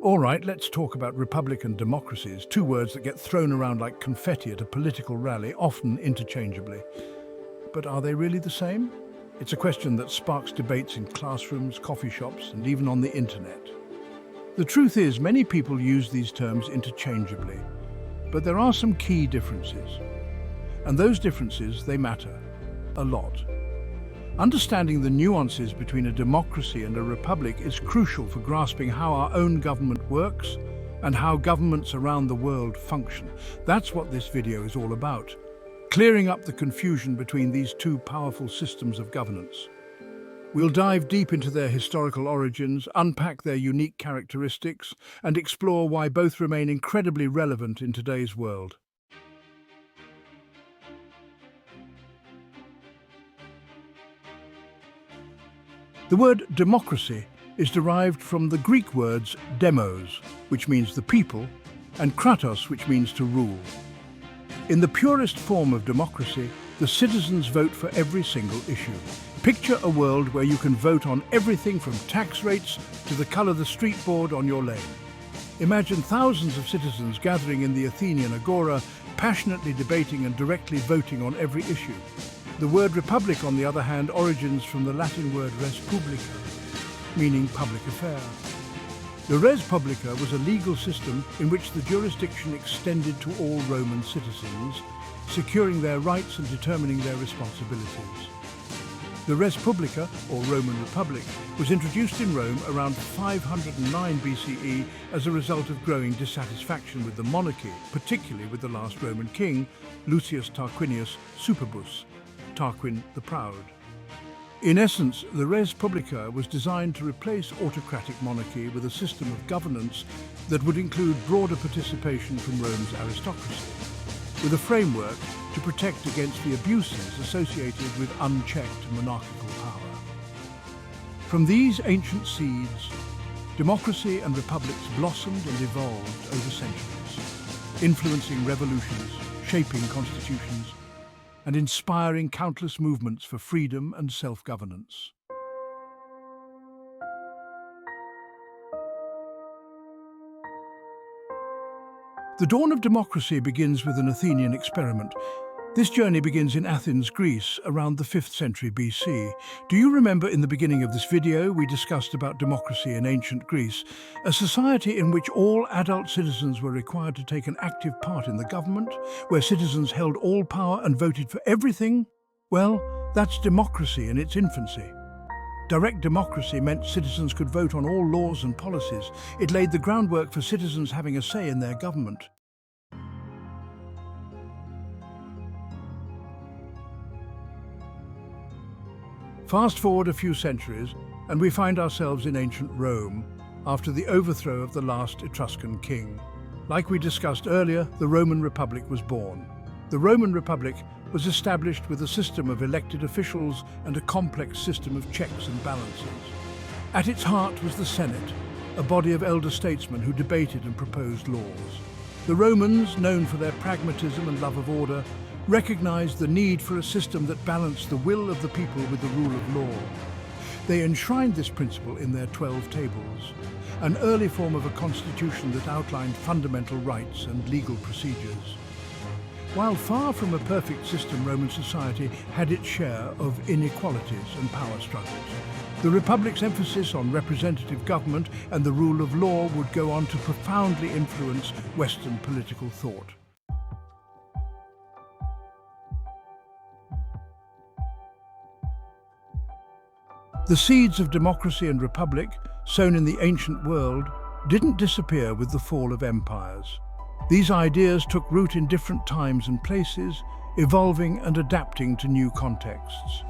All right, let's talk about republic and democracies, two words that get thrown around like confetti at a political rally, often interchangeably. But are they really the same? It's a question that sparks debates in classrooms, coffee shops, and even on the internet. The truth is, many people use these terms interchangeably, but there are some key differences. And those differences, they matter a lot. Understanding the nuances between a democracy and a republic is crucial for grasping how our own government works and how governments around the world function. That's what this video is all about, clearing up the confusion between these two powerful systems of governance. We'll dive deep into their historical origins, unpack their unique characteristics, and explore why both remain incredibly relevant in today's world. The word democracy is derived from the Greek words demos, which means the people, and kratos, which means to rule. In the purest form of democracy, the citizens vote for every single issue. Picture a world where you can vote on everything from tax rates to the colour of the street board on your lane. Imagine thousands of citizens gathering in the Athenian agora, passionately debating and directly voting on every issue. The word republic, on the other hand, origins from the Latin word res publica, meaning public affair. The res publica was a legal system in which the jurisdiction extended to all Roman citizens, securing their rights and determining their responsibilities. The res publica, or Roman Republic, was introduced in Rome around 509 BCE as a result of growing dissatisfaction with the monarchy, particularly with the last Roman king, Lucius Tarquinius Superbus, Tarquin the Proud. In essence, the res publica was designed to replace autocratic monarchy with a system of governance that would include broader participation from Rome's aristocracy, with a framework to protect against the abuses associated with unchecked monarchical power. From these ancient seeds, democracy and republics blossomed and evolved over centuries, influencing revolutions, shaping constitutions, and inspiring countless movements for freedom and self-governance. The dawn of democracy begins with an Athenian experiment. This journey begins in Athens, Greece, around the 5th century BC. Do you remember in the beginning of this video we discussed about democracy in ancient Greece, a society in which all adult citizens were required to take an active part in the government, where citizens held all power and voted for everything? Well, that's democracy in its infancy. Direct democracy meant citizens could vote on all laws and policies. It laid the groundwork for citizens having a say in their government. Fast forward a few centuries, and we find ourselves in ancient Rome, after the overthrow of the last Etruscan king. Like we discussed earlier, the Roman Republic was born. The Roman Republic was established with a system of elected officials and a complex system of checks and balances. At its heart was the Senate, a body of elder statesmen who debated and proposed laws. The Romans, known for their pragmatism and love of order, recognized the need for a system that balanced the will of the people with the rule of law. They enshrined this principle in their 12 tables, an early form of a constitution that outlined fundamental rights and legal procedures. While far from a perfect system, Roman society had its share of inequalities and power struggles. The Republic's emphasis on representative government and the rule of law would go on to profoundly influence Western political thought. The seeds of democracy and republic, sown in the ancient world, didn't disappear with the fall of empires. These ideas took root in different times and places, evolving and adapting to new contexts.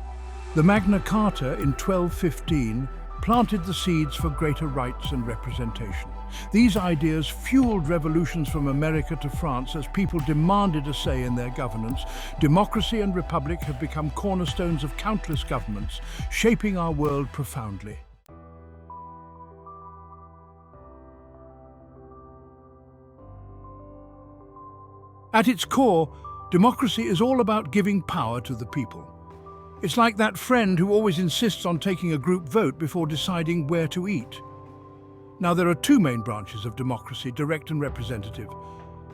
The Magna Carta in 1215 planted the seeds for greater rights and representation. These ideas fueled revolutions from America to France as people demanded a say in their governance. Democracy and republic have become cornerstones of countless governments, shaping our world profoundly. At its core, democracy is all about giving power to the people. It's like that friend who always insists on taking a group vote before deciding where to eat. Now, there are two main branches of democracy, direct and representative.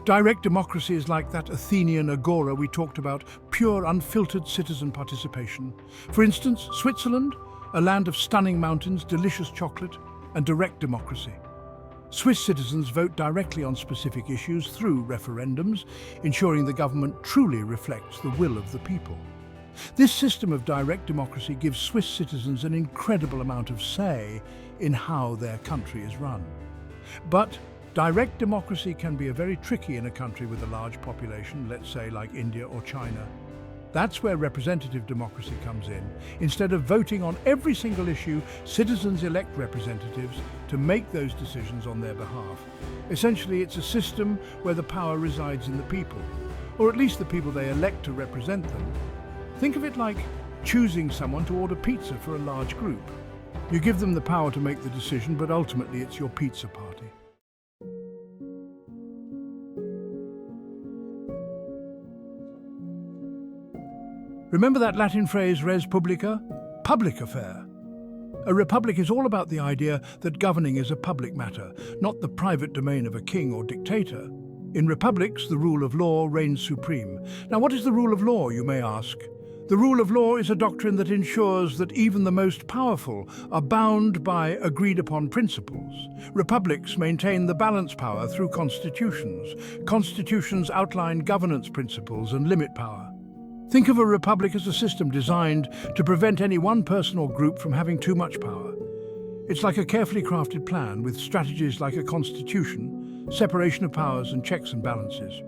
Direct democracy is like that Athenian agora we talked about, pure, unfiltered citizen participation. For instance, Switzerland, a land of stunning mountains, delicious chocolate, and direct democracy. Swiss citizens vote directly on specific issues through referendums, ensuring the government truly reflects the will of the people. This system of direct democracy gives Swiss citizens an incredible amount of say in how their country is run. But direct democracy can be very tricky in a country with a large population, let's say like India or China. That's where representative democracy comes in. Instead of voting on every single issue, citizens elect representatives to make those decisions on their behalf. Essentially, it's a system where the power resides in the people, or at least the people they elect to represent them. Think of it like choosing someone to order pizza for a large group. You give them the power to make the decision, but ultimately it's your pizza party. Remember that Latin phrase, res publica? Public affair. A republic is all about the idea that governing is a public matter, not the private domain of a king or dictator. In republics, the rule of law reigns supreme. Now, what is the rule of law, you may ask? The rule of law is a doctrine that ensures that even the most powerful are bound by agreed-upon principles. Republics maintain the balance power through constitutions. Constitutions outline governance principles and limit power. Think of a republic as a system designed to prevent any one person or group from having too much power. It's like a carefully crafted plan with strategies like a constitution, separation of powers and checks and balances.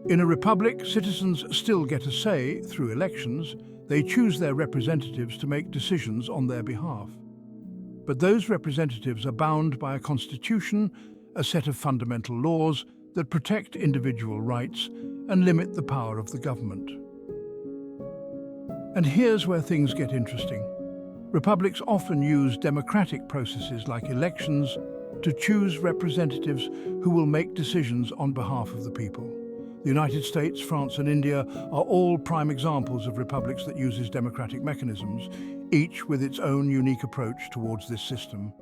In a republic, citizens still get a say through elections. They choose their representatives to make decisions on their behalf. But those representatives are bound by a constitution, a set of fundamental laws that protect individual rights and limit the power of the government. And here's where things get interesting. Republics often use democratic processes like elections to choose representatives who will make decisions on behalf of the people. The United States, France and India are all prime examples of republics that uses democratic mechanisms, each with its own unique approach towards this system.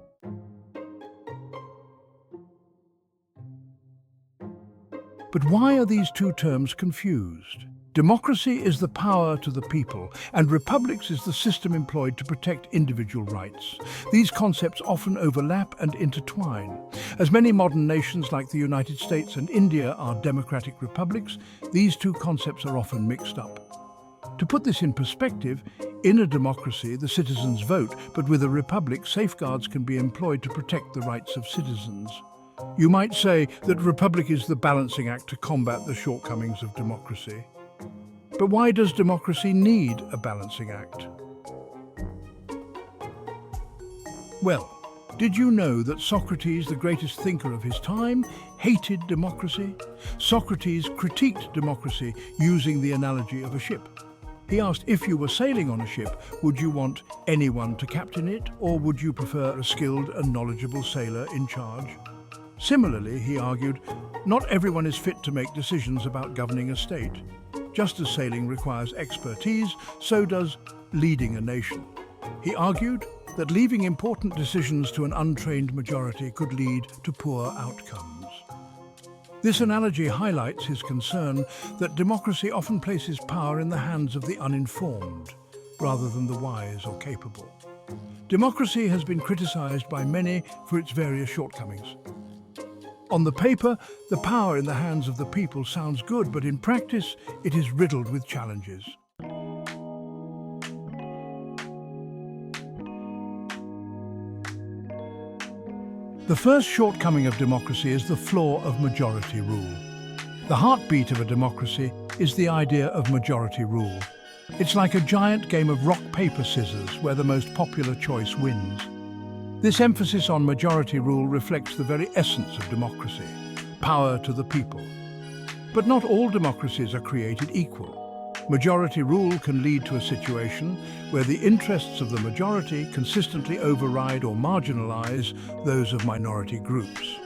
But why are these two terms confused? Democracy is the power to the people, and republics is the system employed to protect individual rights. These concepts often overlap and intertwine. As many modern nations like the United States and India are democratic republics, these two concepts are often mixed up. To put this in perspective, in a democracy, the citizens vote, but with a republic, safeguards can be employed to protect the rights of citizens. You might say that republic is the balancing act to combat the shortcomings of democracy. But why does democracy need a balancing act? Well, did you know that Socrates, the greatest thinker of his time, hated democracy? Socrates critiqued democracy using the analogy of a ship. He asked, if you were sailing on a ship, would you want anyone to captain it, or would you prefer a skilled and knowledgeable sailor in charge? Similarly, he argued, not everyone is fit to make decisions about governing a state. Just as sailing requires expertise, so does leading a nation. He argued that leaving important decisions to an untrained majority could lead to poor outcomes. This analogy highlights his concern that democracy often places power in the hands of the uninformed, rather than the wise or capable. Democracy has been criticized by many for its various shortcomings. On the paper, the power in the hands of the people sounds good, but in practice, it is riddled with challenges. The first shortcoming of democracy is the flaw of majority rule. The heartbeat of a democracy is the idea of majority rule. It's like a giant game of rock, paper, scissors, where the most popular choice wins. This emphasis on majority rule reflects the very essence of democracy, power to the people. But not all democracies are created equal. Majority rule can lead to a situation where the interests of the majority consistently override or marginalize those of minority groups.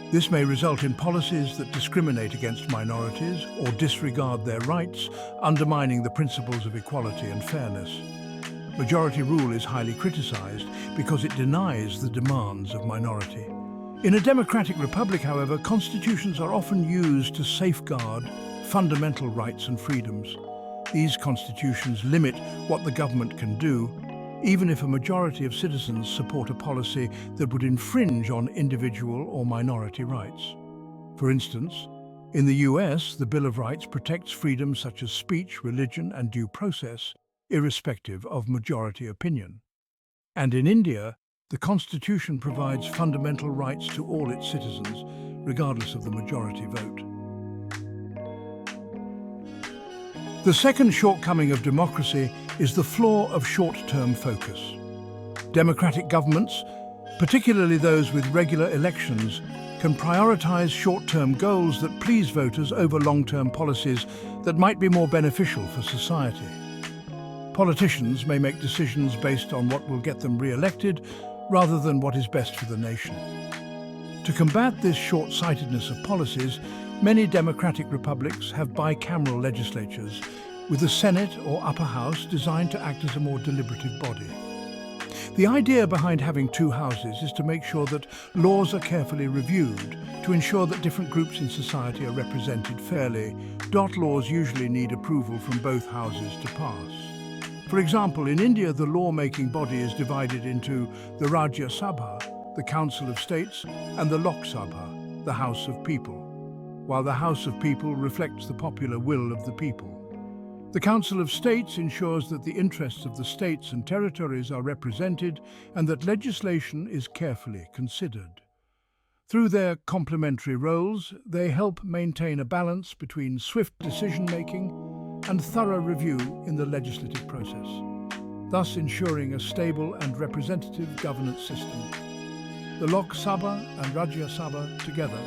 This may result in policies that discriminate against minorities or disregard their rights, undermining the principles of equality and fairness. Majority rule is highly criticized because it denies the demands of minority. In a democratic republic, however, constitutions are often used to safeguard fundamental rights and freedoms. These constitutions limit what the government can do, even if a majority of citizens support a policy that would infringe on individual or minority rights. For instance, in the US, the Bill of Rights protects freedoms such as speech, religion, and due process, irrespective of majority opinion. And in India, the Constitution provides fundamental rights to all its citizens, regardless of the majority vote. The second shortcoming of democracy is the flaw of short-term focus. Democratic governments, particularly those with regular elections, can prioritize short-term goals that please voters over long-term policies that might be more beneficial for society. Politicians may make decisions based on what will get them re-elected rather than what is best for the nation. To combat this short-sightedness of policies, many democratic republics have bicameral legislatures with a Senate or upper house designed to act as a more deliberative body. The idea behind having two houses is to make sure that laws are carefully reviewed, to ensure that different groups in society are represented fairly. Laws usually need approval from both houses to pass. For example, in India, the law-making body is divided into the Rajya Sabha, the Council of States, and the Lok Sabha, the House of People, while the House of People reflects the popular will of the people. The Council of States ensures that the interests of the states and territories are represented and that legislation is carefully considered. Through their complementary roles, they help maintain a balance between swift decision-making and thorough review in the legislative process, thus ensuring a stable and representative governance system. The Lok Sabha and Rajya Sabha together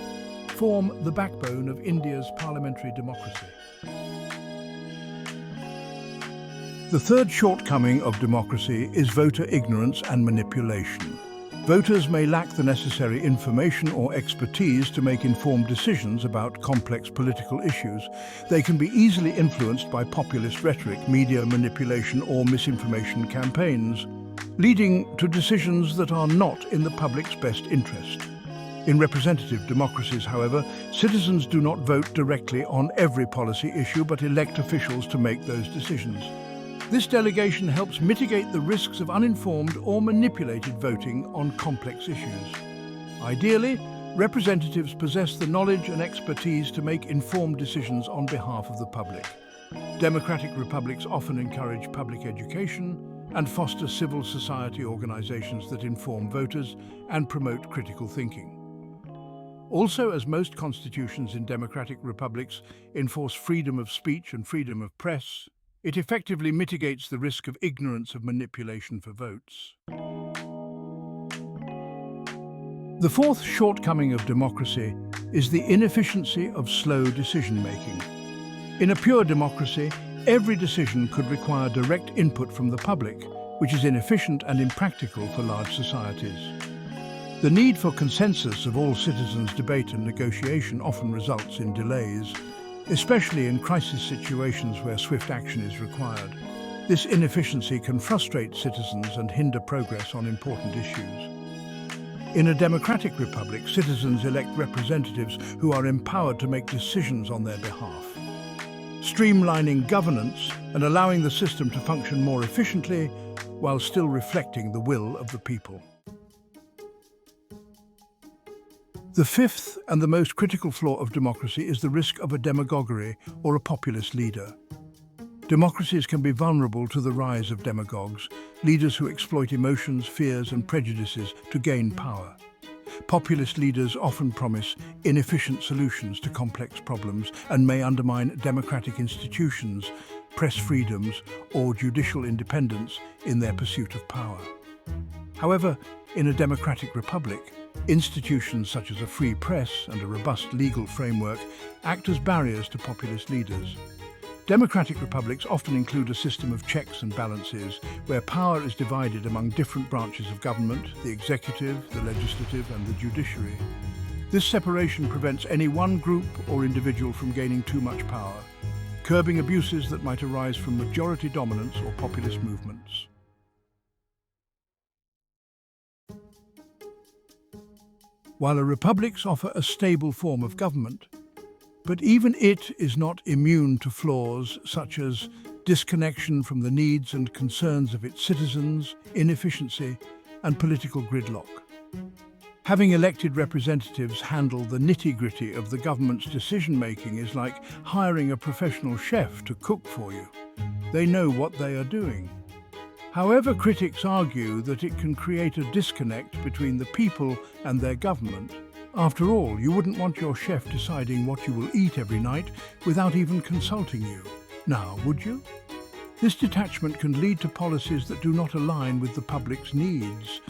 form the backbone of India's parliamentary democracy. The third shortcoming of democracy is voter ignorance and manipulation. Voters may lack the necessary information or expertise to make informed decisions about complex political issues. They can be easily influenced by populist rhetoric, media manipulation, or misinformation campaigns, leading to decisions that are not in the public's best interest. In representative democracies, however, citizens do not vote directly on every policy issue but elect officials to make those decisions. This delegation helps mitigate the risks of uninformed or manipulated voting on complex issues. Ideally, representatives possess the knowledge and expertise to make informed decisions on behalf of the public. Democratic republics often encourage public education and foster civil society organizations that inform voters and promote critical thinking. Also, as most constitutions in democratic republics enforce freedom of speech and freedom of press, it effectively mitigates the risk of ignorance of manipulation for votes. The fourth shortcoming of democracy is the inefficiency of slow decision-making. In a pure democracy, every decision could require direct input from the public, which is inefficient and impractical for large societies. The need for consensus of all citizens' debate and negotiation often results in delays, especially in crisis situations where swift action is required. This inefficiency can frustrate citizens and hinder progress on important issues. In a democratic republic, citizens elect representatives who are empowered to make decisions on their behalf. Streamlining governance and allowing the system to function more efficiently while still reflecting the will of the people. The fifth and the most critical flaw of democracy is the risk of a demagoguery or a populist leader. Democracies can be vulnerable to the rise of demagogues, leaders who exploit emotions, fears, and prejudices to gain power. Populist leaders often promise inefficient solutions to complex problems and may undermine democratic institutions, press freedoms, or judicial independence in their pursuit of power. However, in a democratic republic, institutions such as a free press and a robust legal framework act as barriers to populist leaders. Democratic republics often include a system of checks and balances where power is divided among different branches of government, the executive, the legislative, and the judiciary. This separation prevents any one group or individual from gaining too much power, curbing abuses that might arise from majority dominance or populist movements. while republics offer a stable form of government. But even it is not immune to flaws such as disconnection from the needs and concerns of its citizens, inefficiency, and political gridlock. Having elected representatives handle the nitty-gritty of the government's decision-making is like hiring a professional chef to cook for you. They know what they are doing. However, critics argue that it can create a disconnect between the people and their government. After all, you wouldn't want your chef deciding what you will eat every night without even consulting you. Now, would you? This detachment can lead to policies that do not align with the public's needs,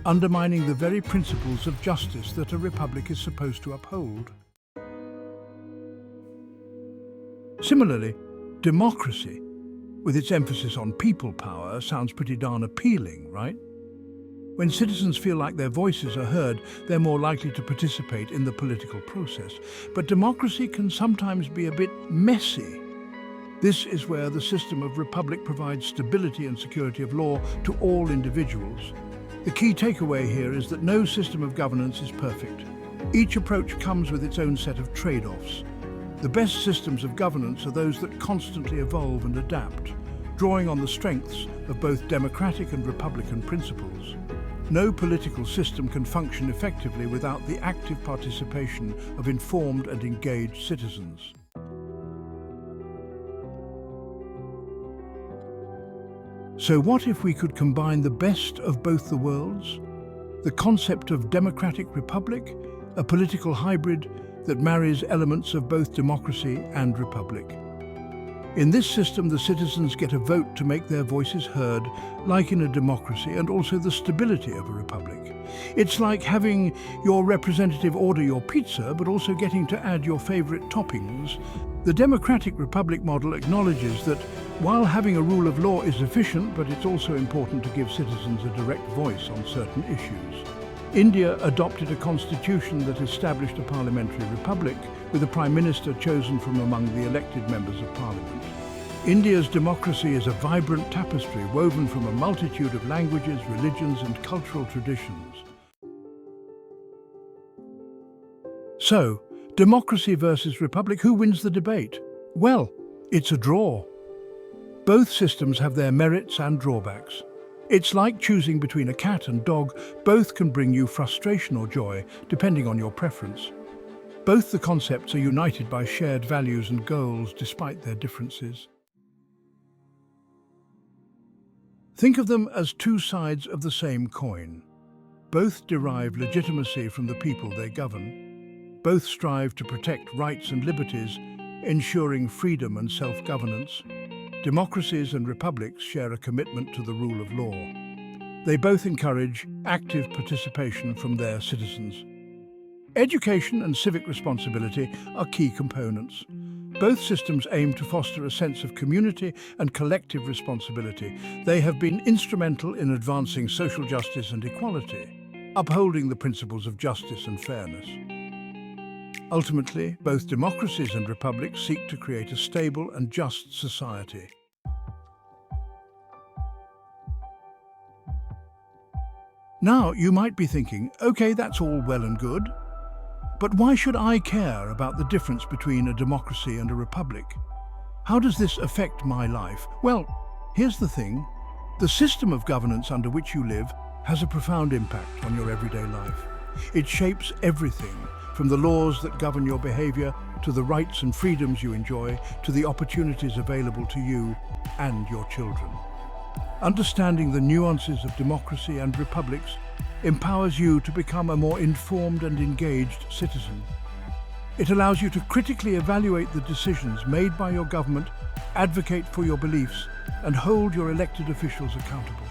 undermining the very principles of justice that a republic is supposed to uphold. Similarly, democracy, with its emphasis on people power, sounds pretty darn appealing, right? When citizens feel like their voices are heard, they're more likely to participate in the political process. But democracy can sometimes be a bit messy. This is where the system of republic provides stability and security of law to all individuals. The key takeaway here is that no system of governance is perfect. Each approach comes with its own set of trade-offs. The best systems of governance are those that constantly evolve and adapt, drawing on the strengths of both democratic and republican principles. No political system can function effectively without the active participation of informed and engaged citizens. So what if we could combine the best of both the worlds? The concept of democratic republic, a political hybrid that marries elements of both democracy and republic. In this system, the citizens get a vote to make their voices heard, like in a democracy, and also the stability of a republic. It's like having your representative order your pizza, but also getting to add your favorite toppings. The democratic republic model acknowledges that while having a rule of law is efficient, but it's also important to give citizens a direct voice on certain issues. India adopted a constitution that established a parliamentary republic, with a prime minister chosen from among the elected members of parliament. India's democracy is a vibrant tapestry woven from a multitude of languages, religions, and cultural traditions. So, democracy versus republic, who wins the debate? Well, it's a draw. Both systems have their merits and drawbacks. It's like choosing between a cat and dog. Both can bring you frustration or joy, depending on your preference. Both the concepts are united by shared values and goals, despite their differences. Think of them as two sides of the same coin. Both derive legitimacy from the people they govern. Both strive to protect rights and liberties, ensuring freedom and self-governance. Democracies and republics share a commitment to the rule of law. They both encourage active participation from their citizens. Education and civic responsibility are key components. Both systems aim to foster a sense of community and collective responsibility. They have been instrumental in advancing social justice and equality, upholding the principles of justice and fairness. Ultimately, both democracies and republics seek to create a stable and just society. Now, you might be thinking, okay, that's all well and good, but why should I care about the difference between a democracy and a republic? How does this affect my life? Well, here's the thing. The system of governance under which you live has a profound impact on your everyday life. It shapes everything, from the laws that govern your behavior, to the rights and freedoms you enjoy, to the opportunities available to you and your children. Understanding the nuances of democracy and republics empowers you to become a more informed and engaged citizen. It allows you to critically evaluate the decisions made by your government, advocate for your beliefs, and hold your elected officials accountable.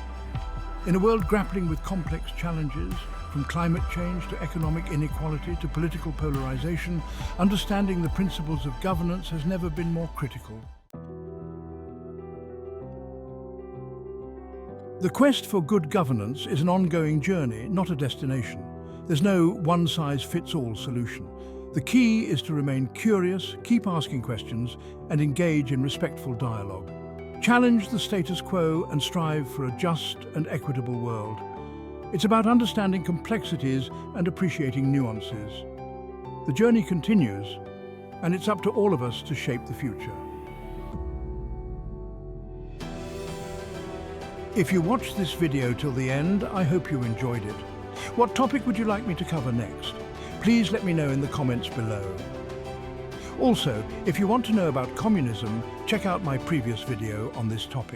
In a world grappling with complex challenges, from climate change to economic inequality to political polarization, understanding the principles of governance has never been more critical. The quest for good governance is an ongoing journey, not a destination. There's no one-size-fits-all solution. The key is to remain curious, keep asking questions, and engage in respectful dialogue. Challenge the status quo and strive for a just and equitable world. It's about understanding complexities and appreciating nuances. The journey continues, and it's up to all of us to shape the future. If you watched this video till the end, I hope you enjoyed it. What topic would you like me to cover next? Please let me know in the comments below. Also, if you want to know about communism, check out my previous video on this topic.